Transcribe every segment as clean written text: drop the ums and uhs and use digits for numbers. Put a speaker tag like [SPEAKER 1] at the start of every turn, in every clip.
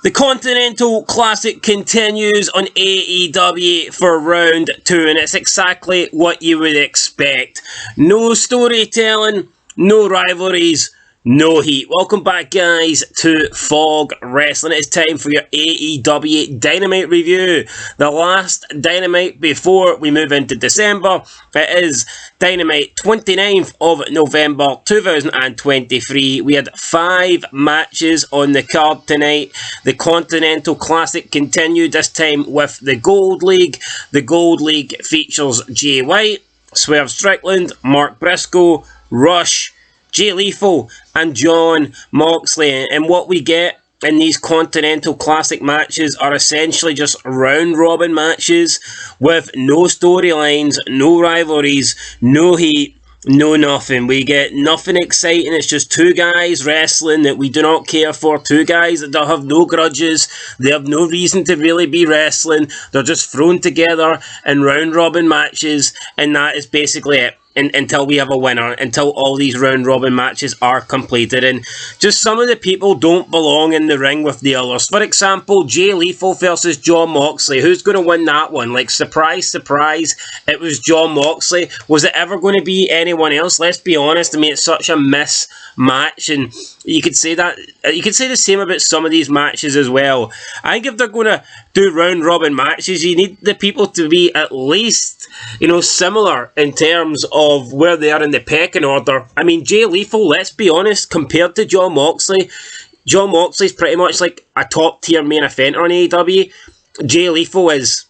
[SPEAKER 1] The Continental Classic continues on AEW for round 2, and it's exactly what you would expect. No storytelling, no rivalries, no heat. Welcome back, guys, to Fog Wrestling. It's time for your AEW Dynamite review. The last Dynamite before we move into December. It is Dynamite 29th of November 2023. We had 5 matches on the card tonight. The Continental Classic continued, this time with the Gold League. The Gold League features Jay White, Swerve Strickland, Mark Briscoe, Rush, Jay Lethal and Jon Moxley, and what we get in these Continental Classic matches are essentially just round-robin matches with no storylines, no rivalries, no heat, no nothing. We get nothing exciting. It's just two guys wrestling that we do not care for. Two guys that have no grudges. They have no reason to really be wrestling. They're just thrown together in round-robin matches, and that is basically it. Until we have a winner, until all these round-robin matches are completed, and just some of the people don't belong in the ring with the others. For example, Jay Lethal versus Jon Moxley. Who's going to win that one? Like, surprise, surprise, it was Jon Moxley. Was it ever going to be anyone else? Let's be honest. I mean, it's such a mismatch, and you could say that. You could say the same about some of these matches as well. I think if they're going to do round-robin matches, you need the people to be at least, similar in terms of where they are in the pecking order. I mean, Jay Lethal, let's be honest, compared to Jon Moxley's pretty much like a top-tier main eventer on AEW. Jay Lethal is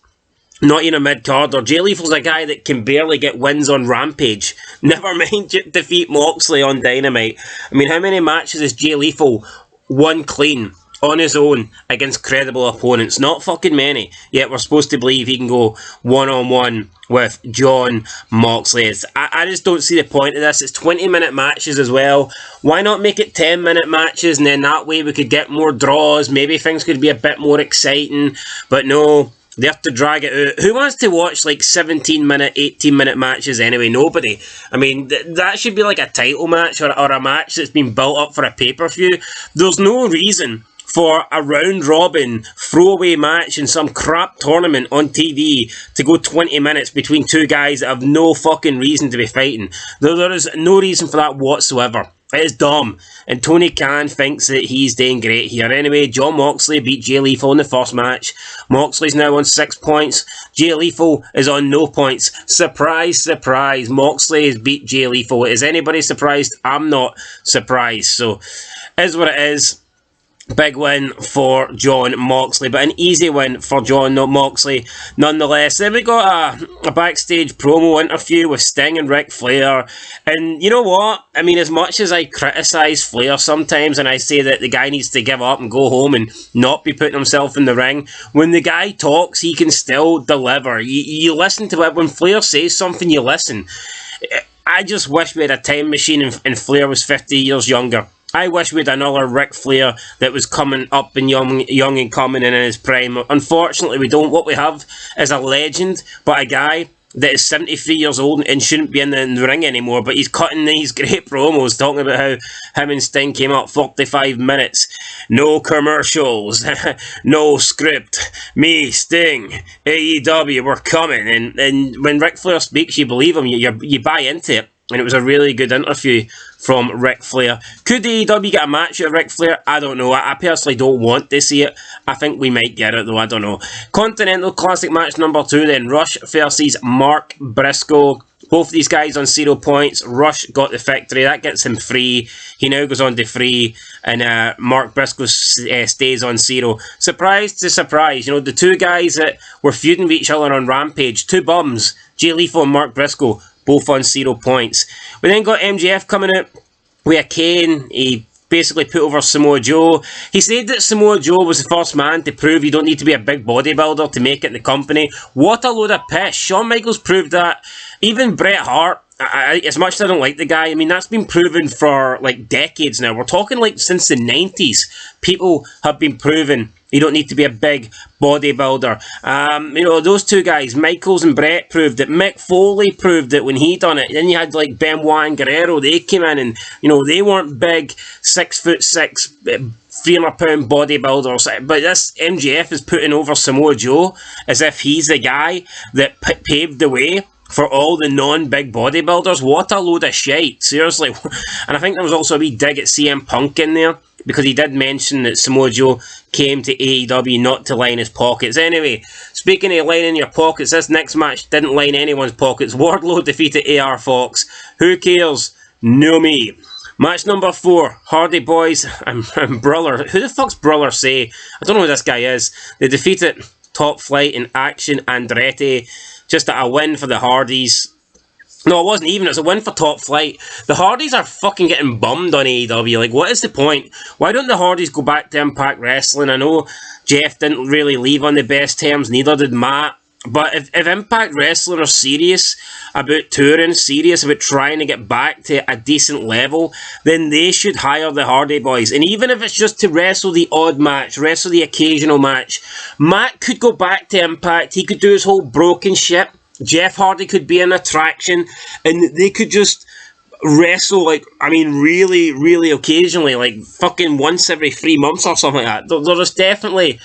[SPEAKER 1] not even a mid-carder. Jay Lethal's a guy that can barely get wins on Rampage. Never mind defeat Moxley on Dynamite. I mean, how many matches has Jay Lethal won clean on his own against credible opponents? Not fucking many. Yet we're supposed to believe he can go one-on-one with Jon Moxley. I just don't see the point of this. It's 20-minute matches as well. Why not make it 10-minute matches, and then that way we could get more draws. Maybe things could be a bit more exciting. But no, they have to drag it out. Who wants to watch like 17-minute, 18-minute matches anyway? Nobody. I mean, that should be like a title match or a match that's been built up for a pay-per-view. There's no reason for a round-robin throwaway match in some crap tournament on TV to go 20 minutes between two guys that have no fucking reason to be fighting. There is no reason for that whatsoever. It is dumb. And Tony Khan thinks that he's doing great here. Anyway, Jon Moxley beat Jay Lethal in the first match. Moxley's now on 6 points. Jay Lethal is on no points. Surprise, surprise. Moxley has beat Jay Lethal. Is anybody surprised? I'm not surprised. So, is what it is. Big win for Jon Moxley, but an easy win for Jon Moxley nonetheless. Then we got a backstage promo interview with Sting and Ric Flair, and you know what? I mean, as much as I criticise Flair sometimes and I say that the guy needs to give up and go home and not be putting himself in the ring, when the guy talks, he can still deliver. You listen to it. When Flair says something, you listen. I just wish we had a time machine and Flair was 50 years younger. I wish we had another Ric Flair that was coming up and young and coming in his prime. Unfortunately, we don't. What we have is a legend, but a guy that is 73 years old and shouldn't be in the ring anymore, but he's cutting these great promos talking about how him and Sting came up 45 minutes. No commercials, no script, me, Sting, AEW, we're coming. And when Ric Flair speaks, you believe him, you buy into it. And it was a really good interview from Ric Flair. Could AEW get a match at Ric Flair? I don't know. I personally don't want to see it. I think we might get it though. I don't know. Continental Classic match number 2 then. Rush versus Mark Briscoe. Both of these guys on 0 points. Rush got the victory. That gets him 3. He now goes on to 3. And Mark Briscoe stays on 0. Surprise to surprise. The two guys that were feuding with each other on Rampage. Two bums. Jay Lethal and Mark Briscoe. Both on 0 points. We then got MJF coming out with a cane. He basically put over Samoa Joe. He said that Samoa Joe was the first man to prove you don't need to be a big bodybuilder to make it in the company. What a load of piss. Shawn Michaels proved that. Even Bret Hart as much as I don't like the guy, I mean, that's been proven for, like, decades now. We're talking, like, since the 90s. People have been proven you don't need to be a big bodybuilder. You know, those two guys, Michaels and Brett, proved it. Mick Foley proved it when he done it. Then you had, like, Benoit and Guerrero. They came in and, you know, they weren't big 6'6", 300-pound bodybuilders. But this MJF is putting over Samoa Joe as if he's the guy that paved the way for all the non-big bodybuilders. What a load of shite, seriously. And I think there was also a wee dig at CM Punk in there, because he did mention that Samoa Joe came to AEW not to line his pockets. Anyway, speaking of lining your pockets, this next match didn't line anyone's pockets. Wardlow defeated AR Fox. Who cares? No me. Match number 4, Hardy Boys and Brother. Who the fuck's Brother Say? I don't know who this guy is. They defeated Top Flight and Action Andretti. Just a win for the Hardys. No, it wasn't even. It was a win for Top Flight. The Hardys are fucking getting bummed on AEW. Like, what is the point? Why don't the Hardys go back to Impact Wrestling? I know Jeff didn't really leave on the best terms, neither did Matt. But if Impact Wrestling are serious about touring, serious about trying to get back to a decent level, then they should hire the Hardy Boys. And even if it's just to wrestle the odd match, wrestle the occasional match, Matt could go back to Impact. He could do his whole broken shit. Jeff Hardy could be an attraction, and they could just wrestle, like, I mean, really, really occasionally, like fucking once every 3 months or something like that.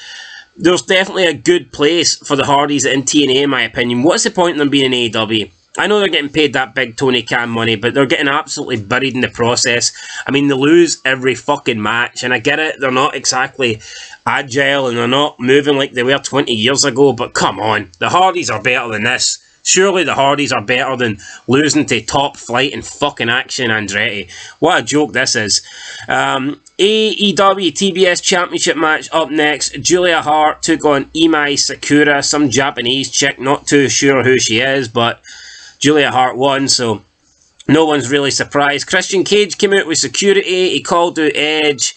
[SPEAKER 1] There's definitely a good place for the Hardys in TNA, in my opinion. What's the point in them being in AEW? I know they're getting paid that big Tony Khan money, but they're getting absolutely buried in the process. I mean, they lose every fucking match, and I get it, they're not exactly agile, and they're not moving like they were 20 years ago, but come on, the Hardys are better than this. Surely the Hardys are better than losing to Top Flight and fucking Action Andretti. What a joke this is. AEW TBS Championship match up next. Julia Hart took on Imai Sakura, some Japanese chick. Not too sure who she is, but Julia Hart won, so no one's really surprised. Christian Cage came out with security. He called out Edge.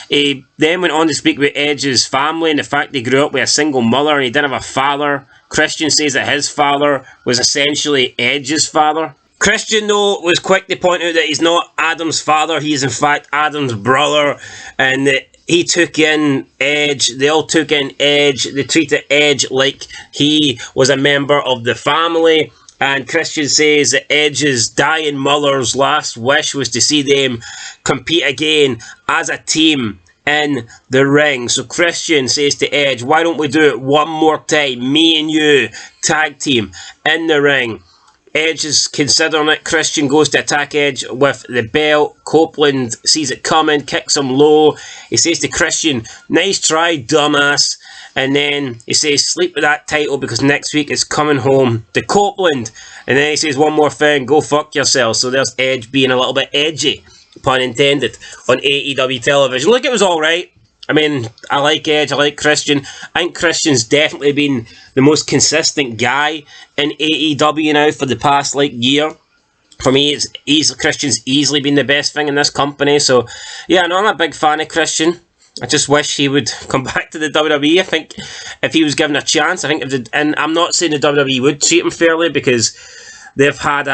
[SPEAKER 1] He then went on to speak about Edge's family and the fact he grew up with a single mother and he didn't have a father. Christian says that his father was essentially Edge's father. Christian, though, was quick to point out that he's not Adam's father. He is, in fact, Adam's brother. And that he took in Edge. They all took in Edge. They treated Edge like he was a member of the family. And Christian says that Edge's dying mother's last wish was to see them compete again as a team in the ring. So Christian says to Edge, why don't we do it one more time? Me and you, tag team, in the ring. Edge is considering it. Christian goes to attack Edge with the belt. Copeland sees it coming, kicks him low. He says to Christian, nice try, dumbass. And then he says, sleep with that title because next week it's coming home to Copeland. And then he says one more thing, go fuck yourself. So there's Edge being a little bit edgy, pun intended, on AEW television. Look, it was alright. I mean, I like Edge, I like Christian. I think Christian's definitely been the most consistent guy in AEW now for the past, like, year. For me, Christian's easily been the best thing in this company. So, yeah, no, I'm a big fan of Christian. I just wish he would come back to the WWE. I think if he was given a chance, and I'm not saying the WWE would treat him fairly because they've had,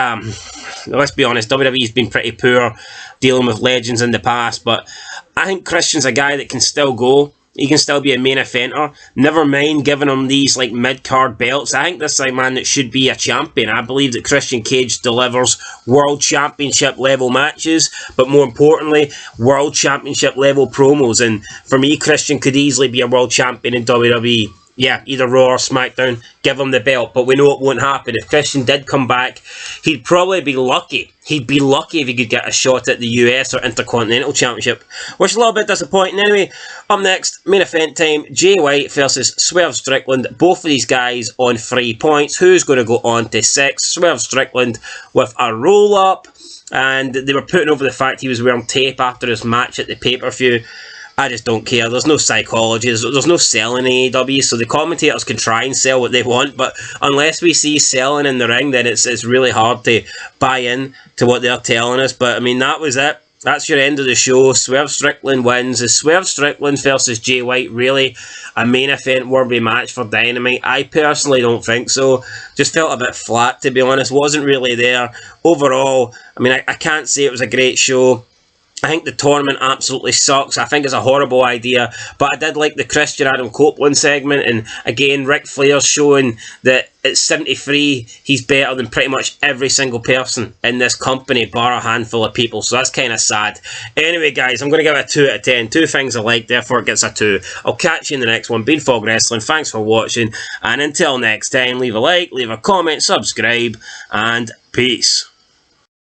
[SPEAKER 1] let's be honest, WWE's been pretty poor dealing with legends in the past, but I think Christian's a guy that can still go. He can still be a main eventer. Never mind giving him these like mid-card belts. I think this is a man that should be a champion. I believe that Christian Cage delivers world championship level matches, but more importantly, world championship level promos. And for me, Christian could easily be a world champion in WWE. Yeah, either Raw or SmackDown, give him the belt, but we know it won't happen. If Christian did come back, he'd probably be lucky. He'd be lucky if he could get a shot at the US or Intercontinental Championship, which is a little bit disappointing. Anyway, up next, main event time, Jay White versus Swerve Strickland. Both of these guys on 3 points. Who's going to go on to 6? Swerve Strickland with a roll-up, and they were putting over the fact he was wearing tape after his match at the pay-per-view. I just don't care. There's no psychology. There's no selling in AEW, so the commentators can try and sell what they want, but unless we see selling in the ring, then it's really hard to buy in to what they're telling us. But, I mean, that was it. That's your end of the show. Swerve Strickland wins. Is Swerve Strickland versus Jay White really a main event worthy match for Dynamite? I personally don't think so. Just felt a bit flat, to be honest. Wasn't really there. Overall, I mean, I can't say it was a great show. I think the tournament absolutely sucks. I think it's a horrible idea. But I did like the Christian Adam Copeland segment. And again, Ric Flair showing that at 73, he's better than pretty much every single person in this company, bar a handful of people. So that's kind of sad. Anyway, guys, I'm going to give it a 2 out of 10. Two things I like, therefore it gets a 2. I'll catch you in the next one. Bean Fog Wrestling, thanks for watching. And until next time, leave a like, leave a comment, subscribe, and peace.